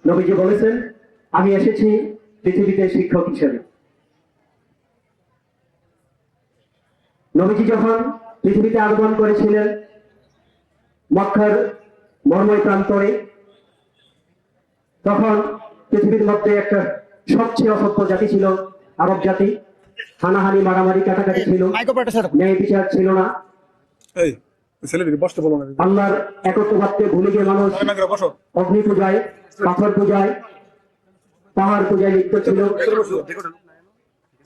নবীজি বলেছেন, আমি এসেছি পৃথিবীতে শিক্ষক হিসেবে। নবীজি যখন পৃথিবীতে আগমন করেছিলেন মক্কার মর্ময় প্রান্তরে, তখন পৃথিবীর মধ্যে একটা সবচেয়ে অসভ্য জাতি ছিল আরব জাতি। হানাহানি, মারামারি, কাটাকাটি ছিল, ন্যায় বিচার ছিল না। আল্লাহর একত্ববাদকে ভুলে গিয়ে মানুষ অগ্নি পূজায়, পাথর পূজায়, পাহাড় পূজায় লিপ্ত ছিল।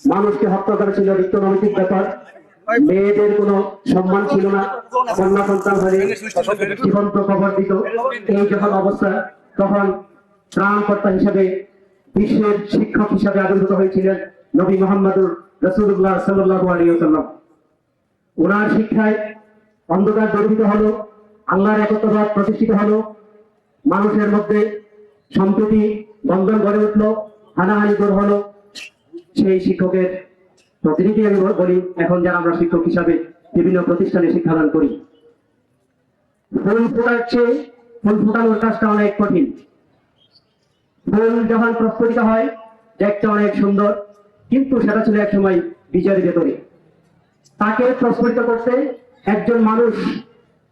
মানুষকে হত্যা করা ছিল নিত্য নৈতিক ব্যাপার। মেয়েদের কোনো সম্মান ছিল না। কন্যা সন্তান হলে জীবন্ত কবর দিত। এই যখন অবস্থা, তখন ত্রাণকর্তা হিসাবে, বিশ্বের শিক্ষক হিসাবে আবির্ভূত হয়েছিলেন নবী মুহাম্মদুর রাসূলুল্লাহ সাল্লাল্লাহু আলাইহি ওয়াসাল্লাম। ওনার শিক্ষায় অন্ধকার দূরীভূত হলো, আল্লাহর একত্ববাদ প্রতিষ্ঠিত হলো, মানুষের মধ্যে সম্প্রীতি বন্ধন গড়ে উঠলো, হানাহানি দূর হলো। সেই শিক্ষকের প্রতিনিধি আমি বলি, এখন যারা আমরা শিক্ষক হিসাবে বিভিন্ন প্রতিষ্ঠানে শিক্ষাদান করি। ফুল ফোটার চেয়ে ফুল ফোটানোর কাজটা অনেক কঠিন। ফুল যখন প্রস্ফুটিত হয় দেখতে অনেক সুন্দর, কিন্তু সেটা ছিল এক সময় বীজের ভেতরে। তাকে প্রস্ফুটিত করতে একজন মানুষ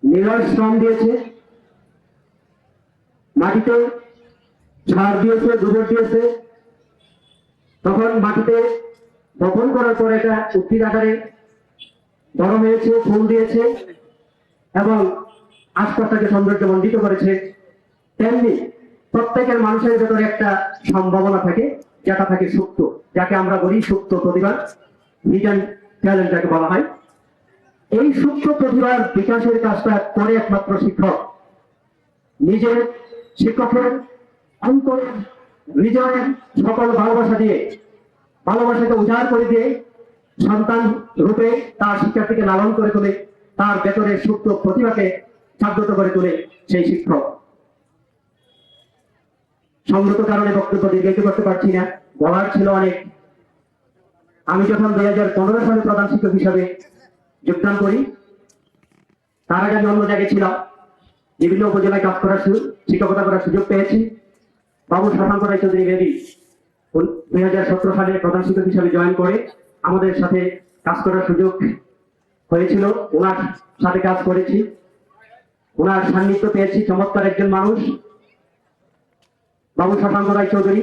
নিরস শ্রম দিয়েছে, মাটিতে সার দিয়েছে, গোবর দিয়েছে। তখন মাটিতে বপন করার পর এটা উদ্ভিদ আকারে বড় হয়েছে, ফুল দিয়েছে এবং আশপাশটাকে সৌন্দর্যমণ্ডিত করেছে। তেমনি প্রত্যেকের মানুষের ভেতরে একটা সম্ভাবনা থাকে, যেটা থাকে সুপ্ত, যাকে আমরা বলি সুপ্ত প্রতিভা, হিডেন ট্যালেন্ট যাকে বলা হয়। এই সুপ্ত প্রতিভার বিকাশের কাজটা করে একমাত্র শিক্ষক। নিজের শিক্ষকের অন্তরের হৃদয়ের সকল ভালোবাসা দিয়ে, ভালোবাসাকে উজাড় করে দিয়ে সন্তান রূপে তার শিক্ষার্থীকে লালন করে তোলে, তার ভেতরে সুপ্ত প্রতিভাকে জাগ্রত করে তোলে সেই শিক্ষক। সংগত কারণে বক্তব্য দীর্ঘায়িত করতে পারছি না, বলার ছিল অনেক। আমি যখন 2015 সালে প্রধান শিক্ষক হিসাবে যোগদান করি, তার আগে আমি অন্য জায়গায় ছিলাম, বিভিন্ন উপজেলায় কাজ করার শিক্ষকতা করার সুযোগ পেয়েছি। বাবু শশাঙ্ক রায় চৌধুরী বেবি 2017 সালে প্রধান শিক্ষক হিসাবে জয়েন করে আমাদের সাথে কাজ করার সুযোগ হয়েছিল। ওনার সাথে কাজ করেছি, ওনার সান্নিধ্য পেয়েছি। চমৎকার একজন মানুষ বাবু শশাঙ্ক রায় চৌধুরী।